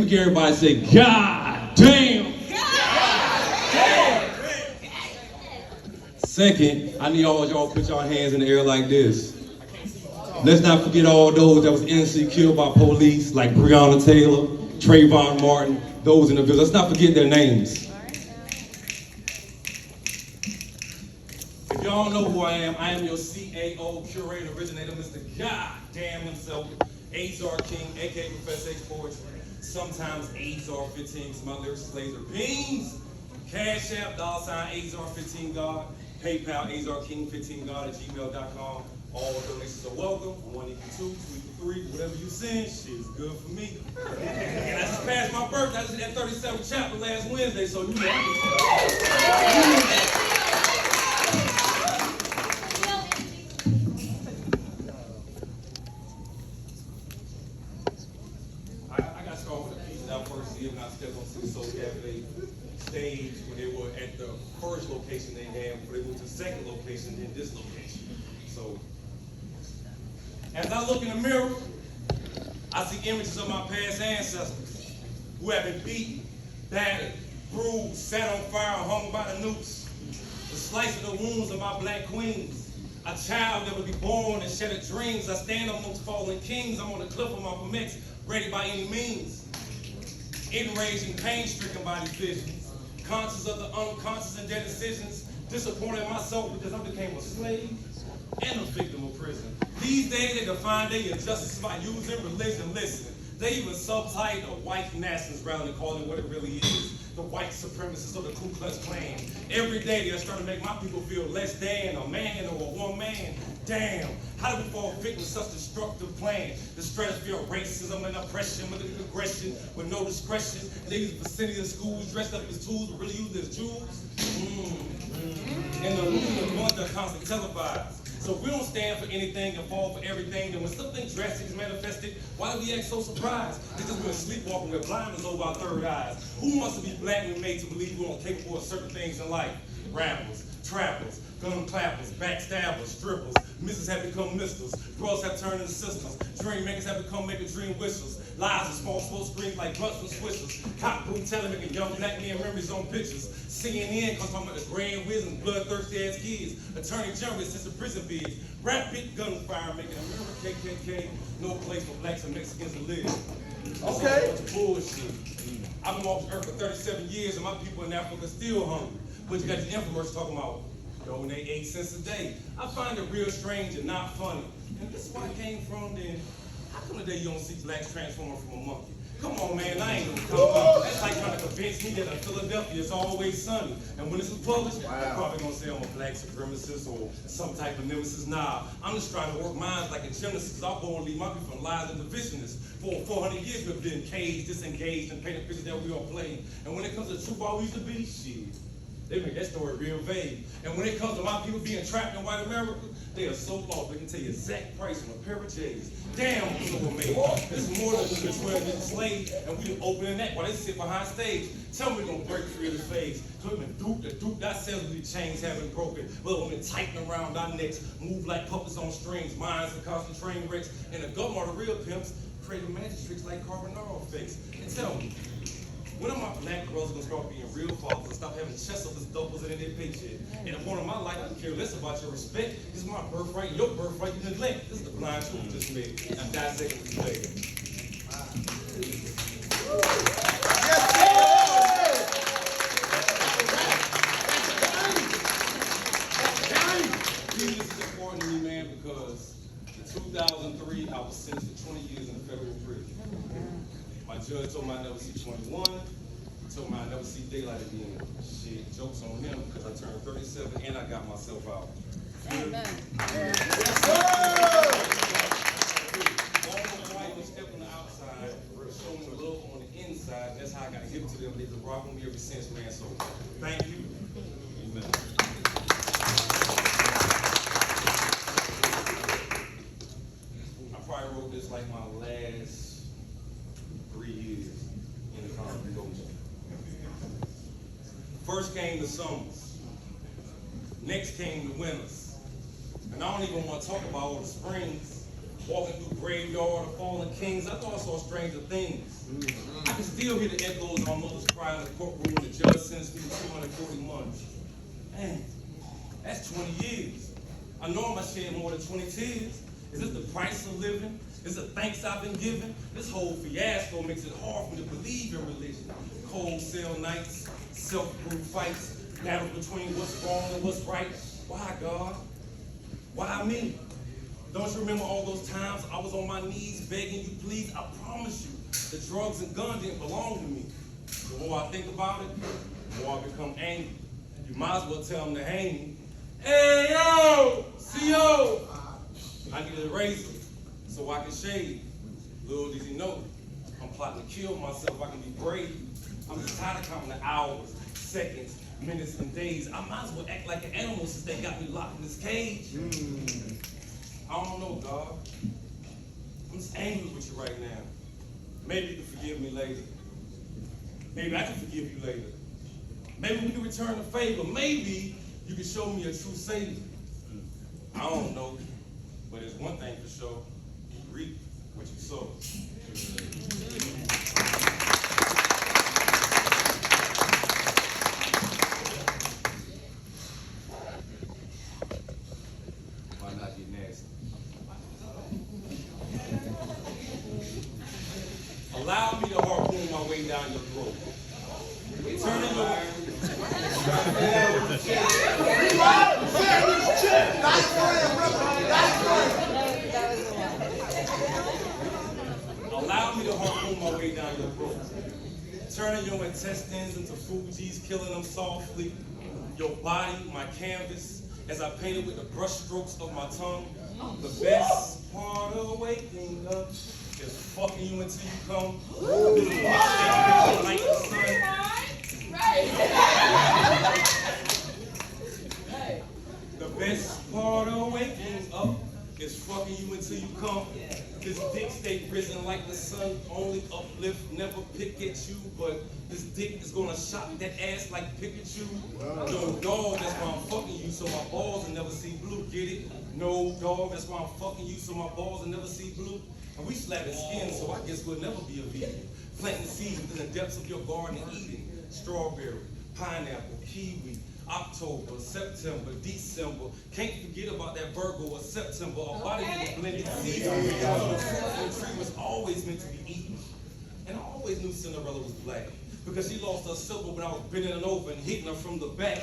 we get everybody to say, God damn. Second, I need all y'all put your hands in the air like this. Let's not forget all those that was innocently killed by police, like Breonna Taylor, Trayvon Martin, those individuals. Let's not forget their names. If y'all don't know who I am your CAO, curator, originator, Mr. Goddamn himself, Azar King, aka Professor H Poetry. Sometimes Azar 15, because my lyrics is laser beams. Cash App, $Azar15 God. PayPal, AzarKing15God @gmail.com. All donations are welcome. 1 equal 2, 2 equal 3, whatever you send, shit's good for me. And I just passed my birthday. I just did that 37th chapter last Wednesday, so you know. I got started with a piece that first year when I stepped on the Soul Cafe stage when they were at the first location they had, but they moved to the second location, then this location. So, as I look in the mirror, I see images of my past ancestors who have been beaten, battered, bruised, set on fire, hung by the noose. The slice of the wounds of my black queens. A child that would be born and shattered dreams. I stand amongst fallen kings. I'm on the cliff of my permits, ready by any means. Enraged and pain-stricken by these visions. Conscious of the unconscious and their decisions. Disappointed in myself because I became a slave and a victim of prison. These days they define their injustices by using religion. Listen, they even subtitle white nationalists rather than calling it what it really is. The white supremacists of the Ku Klux Klan. Every day they're trying to make my people feel less than a man or a woman. Damn, how do we fall victim to such destructive plan? The stratosphere of racism and oppression with aggression, with no discretion. And they use the vicinity of schools dressed up as tools, but really use it as jewels. And the illusion of the ones that are constantly televised. So if we don't stand for anything and fall for everything, then when something drastic is manifested, why do we act so surprised? It's just we're sleepwalking with blinders over our third eyes. Who wants to be black and made to believe we're capable of certain things in life? Rappers, trappers, gun clappers, backstabbers, strippers. Misses have become misters. Bros have turned into sisters. Dream makers have become making dream wishers. Lies and small smoke screens like blunts and swishers. Cop brutality making young black men memories on pictures. CNN cause talking about the grand whiz and bloodthirsty ass kids. Attorney General since the prison bids. Rap big gunfire making America KKK. No place for blacks and Mexicans to live. Okay. So bullshit. I've been walking Earth for 37 years and my people in Africa still hungry. But you got the infomercials talking about donate 8 cents a day. I find it real strange and not funny. And this is where I came from then. How come today you don't see blacks transforming from a monkey? Come on, man, I ain't gonna come out. That's like trying to convince me that in Philadelphia it's always sunny. And when this is published, they're probably gonna say I'm a black supremacist or some type of nemesis. Nah, I'm just trying to work minds like a gymnast. I'll go and leave my people from lies and divisionists. For 400 years we've been caged, disengaged, and painted pictures that we all play. And when it comes to true ball we used to be, shit. They make that story real vague. And when it comes to my people being trapped in white America, they are so lost. They can tell you exact price on a pair of J's. Damn, we were made. This is more than we could 12 years slave, and we opening that while they sit behind stage. Tell me we're gonna break free of this phase. So we've been duped ourselves with these chains haven't broken. Well, we've been tightening around our necks, move like puppets on strings, minds and constant train wrecks. And the government are the real pimps, creating magic tricks like carbonaro effects. And tell me, when are my black brothers gonna start being real fathers and stop having chest up as doubles in their paycheck? And the point of my life, I don't care less about your respect. This is my birthright, your birthright, you neglect. This is the blind truth we just made. I'm dissecting this later. This is important to me, man, because in 2003, I was sentenced to 20 years in federal prison. My judge told me I'd never see 21. He told me I'd never see daylight again. Shit, jokes on him because I turned 37 and I got myself out. Amen. Yes, sir! All the white was stepping on the outside, showing me love on the inside. That's how I got to give it to them. They've been rocking me ever since, man. So, thank you. Amen. I probably wrote this like my last 3 years in the congregation. First came the summers. Next came the winters. And I don't even want to talk about all the springs. Walking through graveyard of fallen kings, I thought I saw stranger things. I can still hear the echoes of my mother's cry in the courtroom when the judge sentenced me to 240 months. Man, that's 20 years. I know I shed more than 20 tears. Is this the price of living? Is it thanks I've been given? This whole fiasco makes it hard for me to believe in religion. Cold cell nights, self-proof fights, battle between what's wrong and what's right. Why, God? Why me? Don't you remember all those times I was on my knees begging you, please? I promise you, the drugs and guns didn't belong to me. The more I think about it, the more I become angry. You might as well tell them to hang me. Hey, yo, CO, I need a razor so I can shave. Little does he know, I'm plotting to kill myself. I can be brave. I'm just tired of counting the hours, seconds, minutes, and days. I might as well act like an animal since they got me locked in this cage. I don't know, God. I'm just angry with you right now. Maybe you can forgive me later. Maybe I can forgive you later. Maybe we can return the favor. Maybe you can show me a true savior. I don't know, but there's one thing for sure. You reap what you sow. Why not get nasty? Allow me to harpoon my way down your throat. Turning your Allow me to harpoon my way down your throat. Turning your intestines into Fuji's, killing them softly. Your body, my canvas, as I paint it with the brush strokes of my tongue. The best part of waking up is fucking you until you come. Like the sun. The best part of waking up is fucking you until you come. This dick stay risen like the sun, only uplift, never pick at you, but this dick is gonna shock that ass like Pikachu. No dog, that's why I'm fucking you, so my balls will never see blue, get it? No dog, that's why I'm fucking you, so my balls will never see blue. And we slapping skin, so I guess we'll never be a vegan. Planting seeds within the depths of your garden and eating strawberry, pineapple, kiwi, October, September, December. Can't forget about that Virgo or September. A body with a blended seed. The tree was always meant to be eaten. And I always knew Cinderella was black because she lost her silver when I was bending her over and hitting her from the back.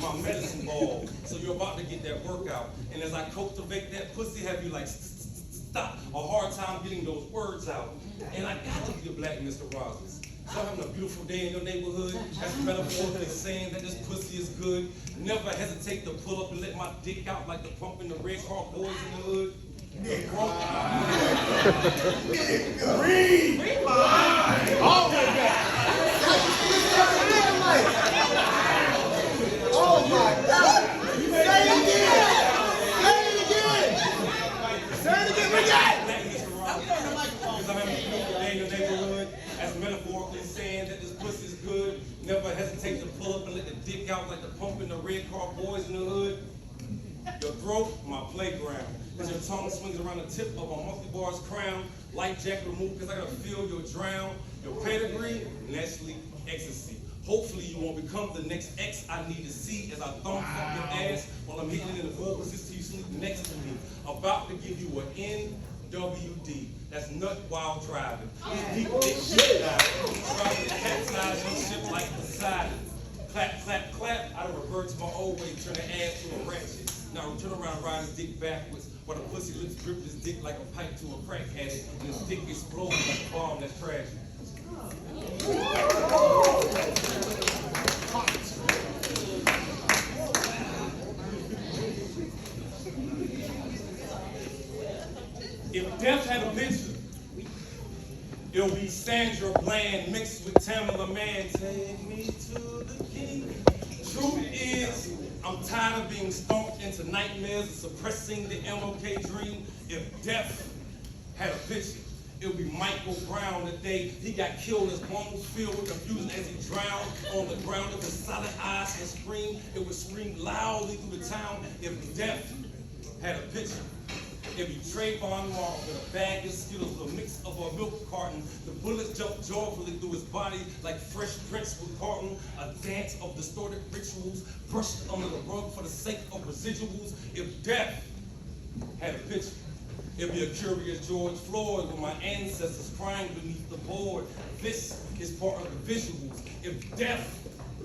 My medicine ball. So you're about to get that workout. And as I cultivate that pussy, have you like stop a hard time getting those words out. And I gotta be a black Mr. Rogers. So I'm having a beautiful day in your neighborhood. That's metaphorically saying that this pussy is good. Never hesitate to pull up and let my dick out like the pump in the Red Car Boys in the hood. Rewind. Oh my God. Oh my God. Say it again. Say it again. Say it again. We got it. Because I'm having a beautiful day in your neighborhood. That's metaphorically saying that this pussy's good. Never hesitate to pull up and let the dick out like the pump in the Red Car Boys in the hood. Your throat, my playground. As your tongue swings around the tip of a monkey bar's crown. Life jacket removed because I gotta feel your drown. Your pedigree, Nestle, ecstasy. Hopefully you won't become the next ex I need to see as I thumb fuck your ass while I'm hitting it in the full position till you sleep next to me. About to give you an NWD. That's nut while driving. Deep dick shit diving. Driving the capsize your ship like Poseidon. Clap, clap, clap. I done revert to my old way, turn the ass to a ratchet. Now turn around, ride his dick backwards, while the pussy lips grip his dick like a pipe to a crack addict, and his dick explodes like a bomb that's tragic. If death had a picture, it'll be Sandra Bland mixed with Tamala Mann. Take me to the king. Truth is, I'm tired of being stomped into nightmares and suppressing the MOK dream. If death had a picture, it would be Michael Brown the day he got killed, his lungs filled with confusion as he drowned on the ground of his solid eyes and scream. It would scream loudly through the town if death had a picture. If you Trayvon Martin with a bag of Skittles with a mix of a milk carton, the bullets jump joyfully through his body like Fresh Prince with Carton, a dance of distorted rituals brushed under the rug for the sake of residuals. If death had a picture, it'd be a curious George Floyd with my ancestors crying beneath the board. This is part of the visuals. If death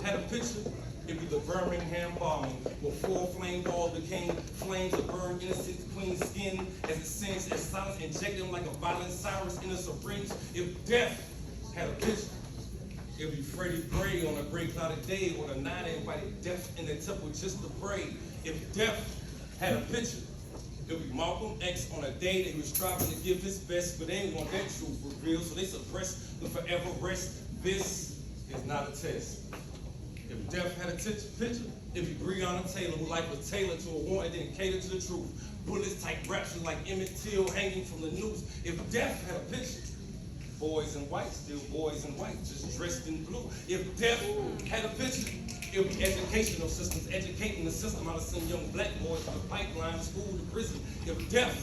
had a picture, it'd be the Birmingham bombing, where 4 flame balls became flames that burned innocent queen's skin as it sings as silence injected him like a violent Cyrus in a syringe. If death had a picture, it'd be Freddie Gray on a gray clouded day, or the night invited death in the temple just to pray. If death had a picture, it'd be Malcolm X on a day that he was striving to give his best, but they didn't want that truth revealed, so they suppressed the forever rest. This is not a test. If death had a picture, it'd be Breonna Taylor, who life was tailored to a war and didn't cater to the truth. Bullets type raptures like Emmett Till hanging from the noose. If death had a picture, boys in white, still boys in white, just dressed in blue. If death had a picture, it would be educational systems, educating the system how to send young black boys to the pipeline, school to prison. If death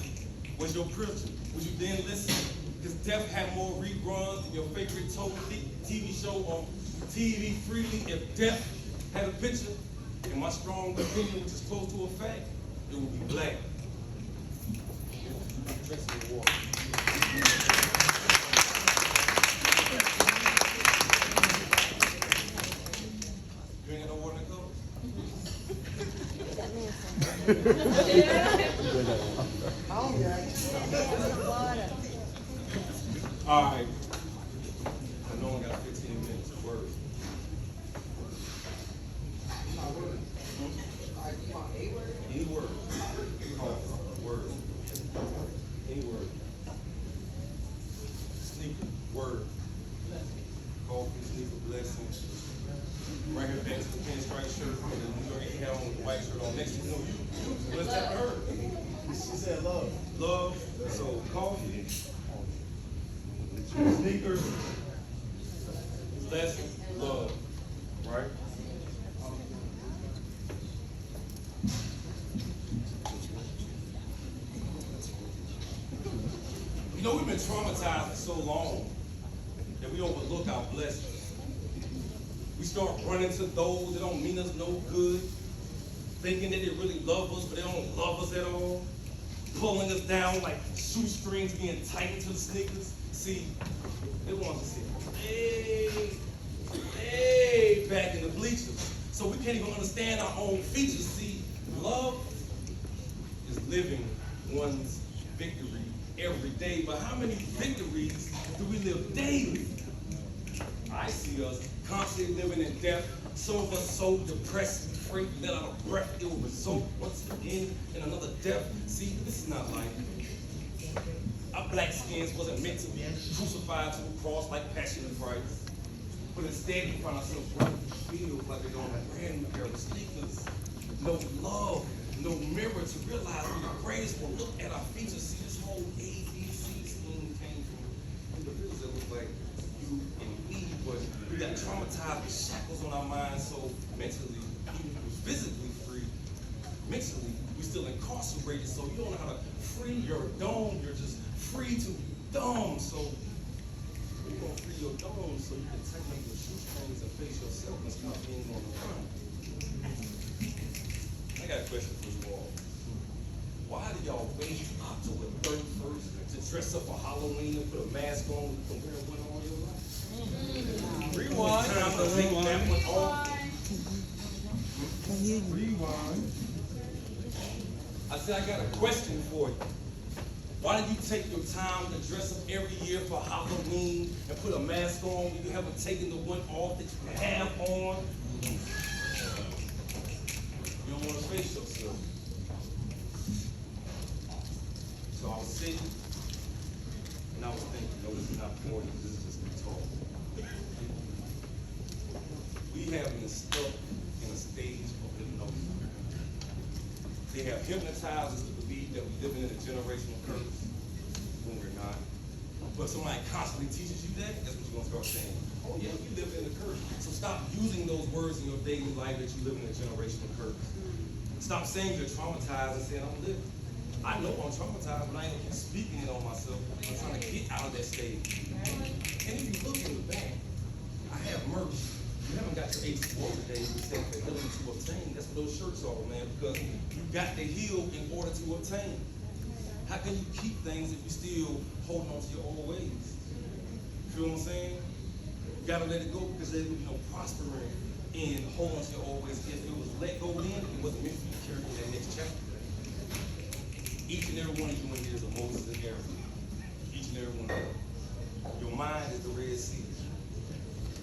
was your privilege, would you then listen? Because death had more reruns than your favorite TV show on TV freely. If death had a picture, in my strong opinion, which is close to a fact, it would be black. Drink some water. You ain't got no water in the cup? All right. I know I got 15 minutes of word. Any word. Word. Any word. Sneaker. Word. Coffee, sneaker, blessing. Right here next to the pinstripe shirt and the New York hat on with the white shirt on. Next to you. What's that word? She said love. Love. So coffee. Sneakers. Blessing. Love. Right? You know, we've been traumatized for so long that we overlook our blessings. We start running to those that don't mean us no good, thinking that they really love us, but they don't love us at all, pulling us down like shoestrings being tightened to the sneakers. See, they want us to say, hey, back in the bleachers. So we can't even understand our own features. See, love is living one's victory every day, but how many victories do we live daily? I see us constantly living in death. Some of us so depressed, afraid to let out a breath, it will result once again in another death. See, this is not life. Our black skins wasn't meant to be crucified to a cross like Passion and Christ. But instead, we find ourselves running through fields like they're on a brand new pair of sneakers. No love, no mirror to realize we're the greatest. We'll look at our features, see this whole ABC scheme came from individuals that look like you and me, but we got traumatized with shackles on our minds, so mentally, even if we're physically free, mentally, we're still incarcerated, so you don't know how to free your dome, you're just free to be dumb, so you're gonna free your dome so you can tighten up your shoestrings and face yourself and stop being on the run. I got a question for you all. Why do y'all wait October 31st to dress up for Halloween and put a mask on and wear one all your life? Rewind. Time to take that one off. Rewind. I said, I got a question for you. Why did you take your time to dress up every year for Halloween and put a mask on when you haven't taken the one off that you have on? You don't want to face yourself. So I was sitting and I was thinking, no, this is not 40, this is just a talk. We have been stuck in a stage of hypnosis. They have hypnotized us to believe that we're living in a generational curse when we're not. But somebody constantly teaches you that, that's what you're gonna start saying. Oh yeah, we live in a curse. So stop using those words in your daily life that you live in a generational curse. Stop saying you're traumatized and saying I'm living. I know I'm traumatized, but I ain't gonna keep speaking it on myself. I'm trying to get out of that stage. And if you look in the back, I have merch. You haven't got your H2O today, we said the healing to obtain. That's what those shirts are, man, because you got to heal in order to obtain. How can you keep things if you're still holding on to your old ways? Feel what I'm saying? You gotta let it go because there's prospering in holding on to your old ways. If it was let go then, it wasn't meant for you to carry in that next chapter. Each and every one of you in here is a Moses and Aaron. Each and every one of you. Your mind is the Red Sea.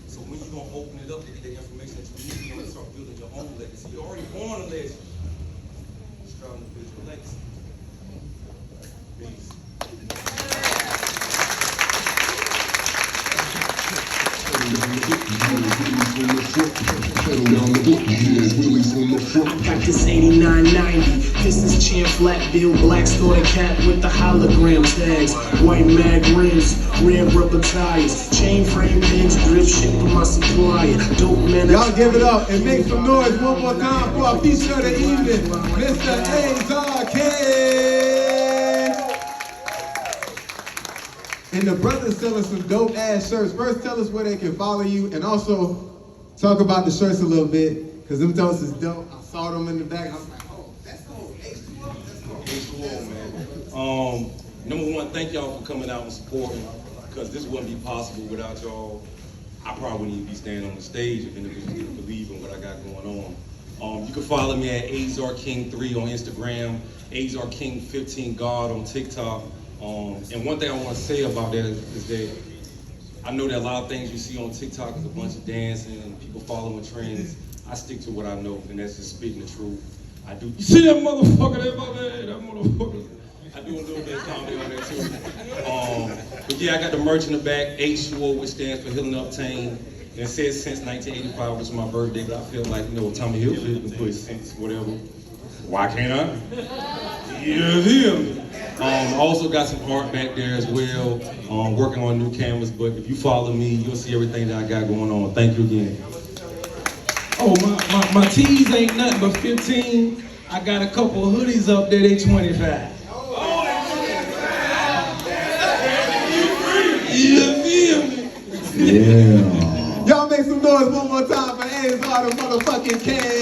So when you're gonna open it up to get the information that you need, you're gonna start building your own legacy. You're already born a legend. Striving to build your legacy. Peace. I practice 89-90. This is Champ Flatbill, black store cap with the hologram tags. White mag rims, red rubber tires, chain frame pins, drip shit for my supplier. Dope man. Y'all give it up and make some noise one more time for our feature of the evening, Mr. Azar King. And the brothers selling some dope ass shirts. First, tell us where they can follow you, and also talk about the shirts a little bit, because them toes is dope. I saw them in the back. I was like, oh, that's cool. H2O, that's cool. H2O, man. Number one, thank y'all for coming out and supporting, because this wouldn't be possible without y'all. I probably wouldn't even be standing on the stage if individuals didn't believe in what I got going on. You can follow me at AzarKing3 on Instagram, AzarKing15God on TikTok. And one thing I want to say about that is that I know that a lot of things you see on TikTok is a bunch of dancing and people following trends. I stick to what I know, and that's just speaking the truth. I do. You see that motherfucker there, that motherfucker? I do a little bit of comedy on there too. But yeah, I got the merch in the back, H2O, which stands for Healing Obtain. And it says since 1985, which is my birthday, but I feel like, Tommy Hilfiger can put since whatever. Why can't I? Yeah. I also got some art back there as well, working on new cameras, but if you follow me, you'll see everything that I got going on. Thank you again. Oh, my tees ain't nothing but 15. I got a couple of hoodies up there, they 25. Yeah. Y'all make some noise one more time for Azar the motherfucking King.